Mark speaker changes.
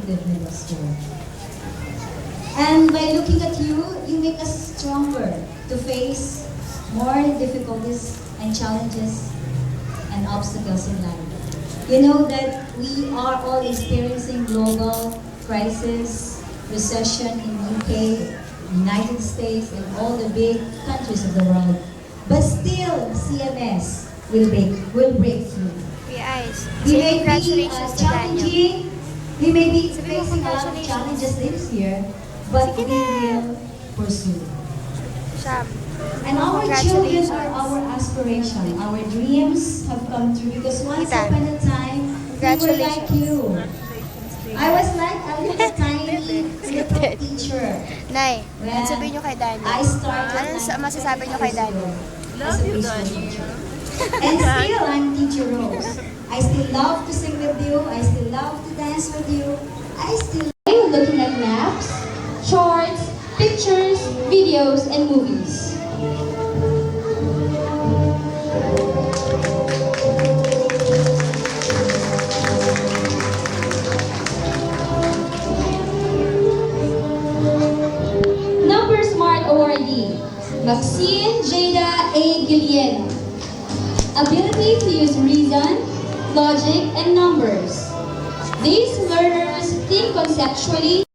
Speaker 1: positive middle school. And by looking at you, you make us stronger to face more difficulties and challenges and obstacles in life. You know that we are all experiencing global crisis, recession in UK, United States, and all the big countries of the world. But still, CMS will break through. We may be challenging, we may be facing a lot of challenges this year, but we will pursue. And our children are our aspiration. Our dreams have come true because once upon a time, we were like you. I was like a little tiny little teacher.
Speaker 2: Nay,
Speaker 1: When
Speaker 2: ano sabihin nyo kay Daniel?
Speaker 1: I started
Speaker 2: Ano masasabi nyo kay Daniel?
Speaker 1: as a preschool teacher. And still, I'm Teacher Rose. I still love to sing with you. I still love to dance with you. I still
Speaker 3: Looking at maps, charts, pictures, videos, and movies. Number Smart awardee, Maxine Jada A. Gillian. Ability to use reason, logic, and numbers. These learners think conceptually